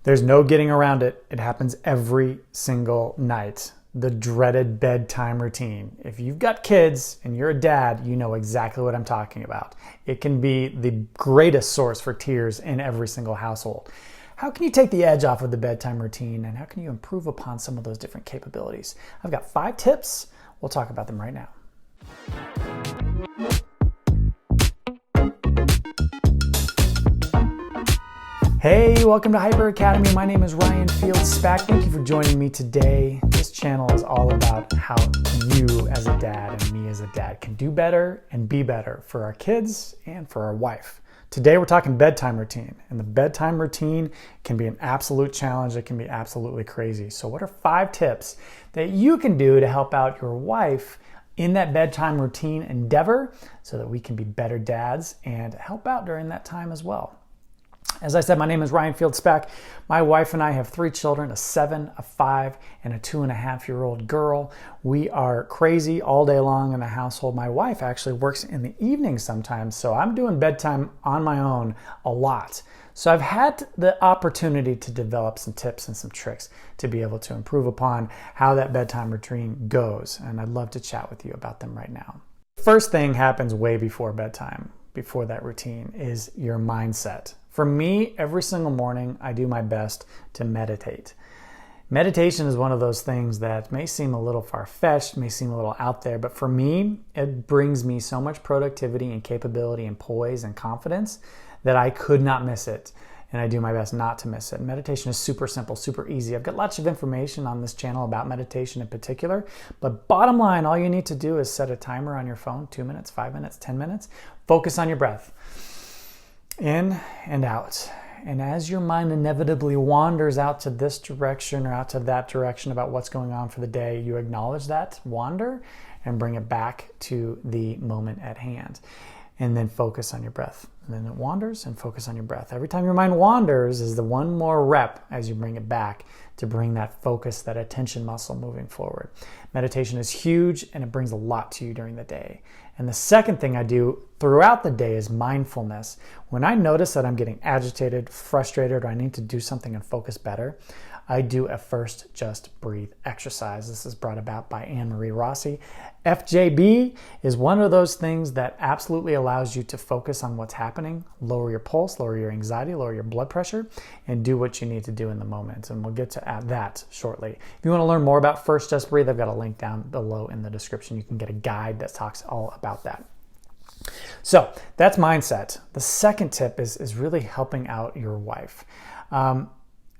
There's no getting around it. It happens every single night. The dreaded bedtime routine. If you've got kids and you're a dad, you know exactly what I'm talking about. It can be the greatest source for tears in every single household. How can you take the edge off of the bedtime routine, and how can you improve upon some of those different capabilities? I've got 5 tips. We'll talk about them right now. Hey, welcome to Hyper Academy. My name is Ryan Fields-Spack. Thank you for joining me today. This channel is all about how you as a dad and me as a dad can do better and be better for our kids and for our wife. Today we're talking bedtime routine, and the bedtime routine can be an absolute challenge. It can be absolutely crazy. So what are 5 tips that you can do to help out your wife in that bedtime routine endeavor so that we can be better dads and help out during that time as well? As I said, my name is Ryan Fields-Spack. My wife and I have 3 children, a 7, a 5, and a 2.5-year-old girl. We are crazy all day long in the household. My wife actually works in the evening sometimes, so I'm doing bedtime on my own a lot. So I've had the opportunity to develop some tips and some tricks to be able to improve upon how that bedtime routine goes, and I'd love to chat with you about them right now. First thing happens way before bedtime, before that routine, is your mindset. For me, every single morning, I do my best to meditate. Meditation is one of those things that may seem a little far-fetched, may seem a little out there, but for me, it brings me so much productivity and capability and poise and confidence that I could not miss it, and I do my best not to miss it. Meditation is super simple, super easy. I've got lots of information on this channel about meditation in particular, but bottom line, all you need to do is set a timer on your phone, 2 minutes, 5 minutes, 10 minutes. Focus on your breath. In and out. And as your mind inevitably wanders out to this direction or out to that direction about what's going on for the day, you acknowledge that wander and bring it back to the moment at hand. And then focus on your breath. And then it wanders and focus on your breath. Every time your mind wanders is the one more rep as you bring it back to bring that focus, that attention muscle moving forward. Meditation is huge and it brings a lot to you during the day. And the second thing I do throughout the day is mindfulness. When I notice that I'm getting agitated, frustrated, or I need to do something and focus better, I do a first just breathe exercise. This is brought about by Anne-Marie Rossi. FJB is one of those things that absolutely allows you to focus on what's happening, lower your pulse, lower your anxiety, lower your blood pressure, and do what you need to do in the moment. And we'll get to that shortly. If you want to learn more about first just breathe, I've got a link down below in the description. You can get a guide that talks all about that. So that's mindset. The second tip is really helping out your wife.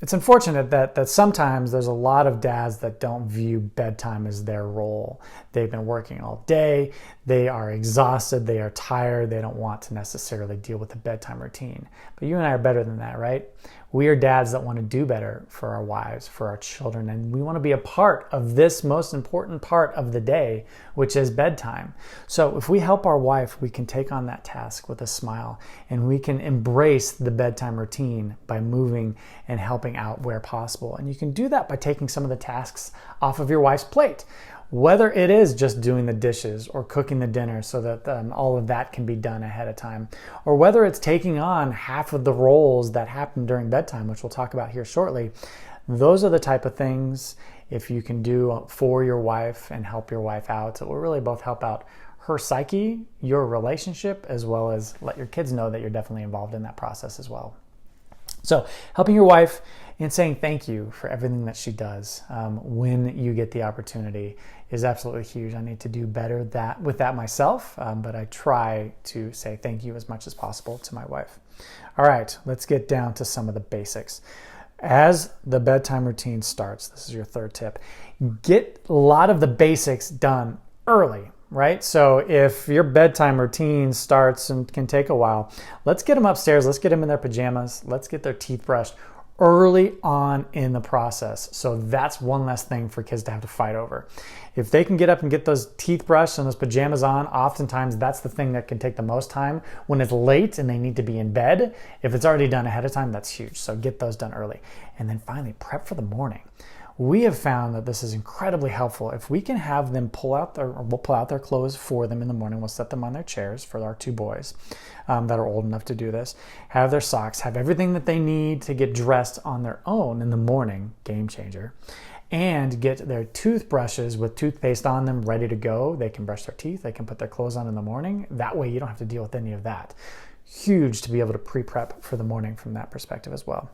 It's unfortunate that sometimes there's a lot of dads that don't view bedtime as their role. They've been working all day, they are exhausted, they are tired, they don't want to necessarily deal with the bedtime routine. But you and I are better than that, right? We are dads that want to do better for our wives, for our children, and we want to be a part of this most important part of the day, which is bedtime. So if we help our wife, we can take on that task with a smile, and we can embrace the bedtime routine by moving and helping out where possible. And you can do that by taking some of the tasks off of your wife's plate. Whether it is just doing the dishes or cooking the dinner so that all of that can be done ahead of time, or whether it's taking on half of the roles that happen during bedtime, which we'll talk about here shortly, those are the type of things, if you can do for your wife and help your wife out, it will really both help out her psyche, your relationship, as well as let your kids know that you're definitely involved in that process as well. So helping your wife and saying thank you for everything that she does when you get the opportunity is absolutely huge. I need to do better with that myself, but I try to say thank you as much as possible to my wife. All right, let's get down to some of the basics. As the bedtime routine starts, this is your third tip, get a lot of the basics done early. Right? So if your bedtime routine starts and can take a while, let's get them upstairs. Let's get them in their pajamas. Let's get their teeth brushed early on in the process. So that's one less thing for kids to have to fight over. If they can get up and get those teeth brushed and those pajamas on, oftentimes that's the thing that can take the most time. When it's late and they need to be in bed, if it's already done ahead of time, that's huge. So get those done early. And then finally, prep for the morning. We have found that this is incredibly helpful. If we can have them we'll pull out their clothes for them in the morning. We'll set them on their chairs for our two boys that are old enough to do this. Have their socks, have everything that they need to get dressed on their own in the morning, game changer. And get their toothbrushes with toothpaste on them ready to go. They can brush their teeth, they can put their clothes on in the morning. That way you don't have to deal with any of that. Huge to be able to pre-prep for the morning from that perspective as well.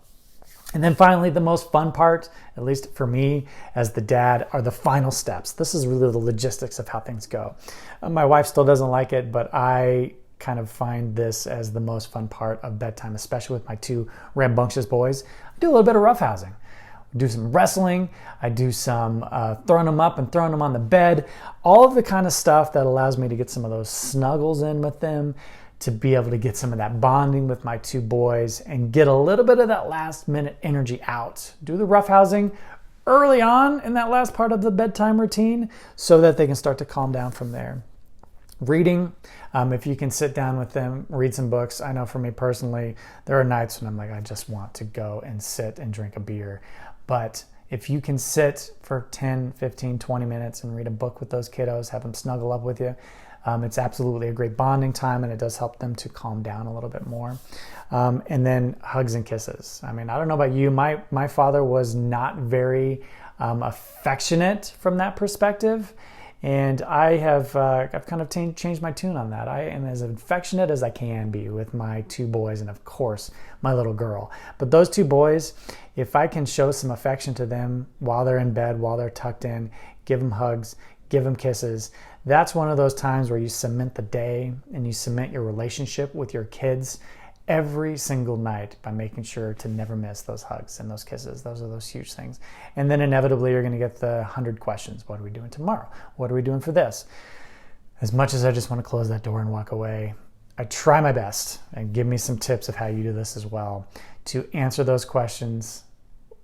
And then finally, the most fun part, at least for me as the dad, are the final steps. This is really the logistics of how things go. My wife still doesn't like it, but I kind of find this as the most fun part of bedtime, especially with my two rambunctious boys. I do a little bit of roughhousing. I do some wrestling. I do some throwing them up and throwing them on the bed. All of the kind of stuff that allows me to get some of those snuggles in with them, to be able to get some of that bonding with my two boys and get a little bit of that last minute energy out. Do the roughhousing early on in that last part of the bedtime routine so that they can start to calm down from there. Reading, if you can sit down with them, read some books. I know for me personally, there are nights when I'm like, I just want to go and sit and drink a beer. But if you can sit for 10, 15, 20 minutes and read a book with those kiddos, have them snuggle up with you, it's absolutely a great bonding time, and it does help them to calm down a little bit more. And then hugs and kisses. I mean, I don't know about you. My father was not very affectionate from that perspective. And I've kind of changed my tune on that. I am as affectionate as I can be with my two boys and, of course, my little girl. But those two boys, if I can show some affection to them while they're in bed, while they're tucked in, give them hugs, give them kisses, that's one of those times where you cement the day and you cement your relationship with your kids every single night by making sure to never miss those hugs and those kisses. Those are those huge things. And then inevitably you're going to get the 100 questions. What are we doing tomorrow? What are we doing for this? As much as I just want to close that door and walk away, I try my best, and give me some tips of how you do this as well, to answer those questions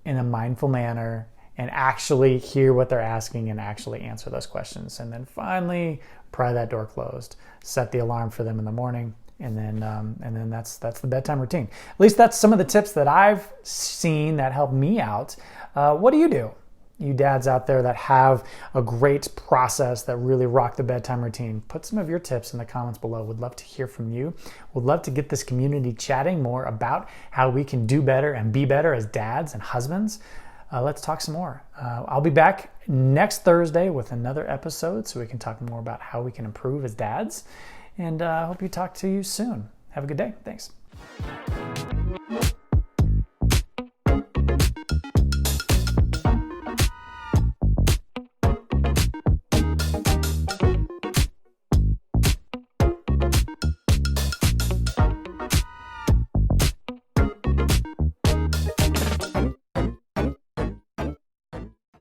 in a mindful manner and actually hear what they're asking and actually answer those questions. And then finally, pry that door closed, set the alarm for them in the morning, and then that's the bedtime routine. At least that's some of the tips that I've seen that help me out. What do? You dads out there that have a great process that really rock the bedtime routine, put some of your tips in the comments below. Would love to hear from you. Would love to get this community chatting more about how we can do better and be better as dads and husbands. Let's talk some more. I'll be back next Thursday with another episode so we can talk more about how we can improve as dads. And I hope you talk to you soon. Have a good day. Thanks.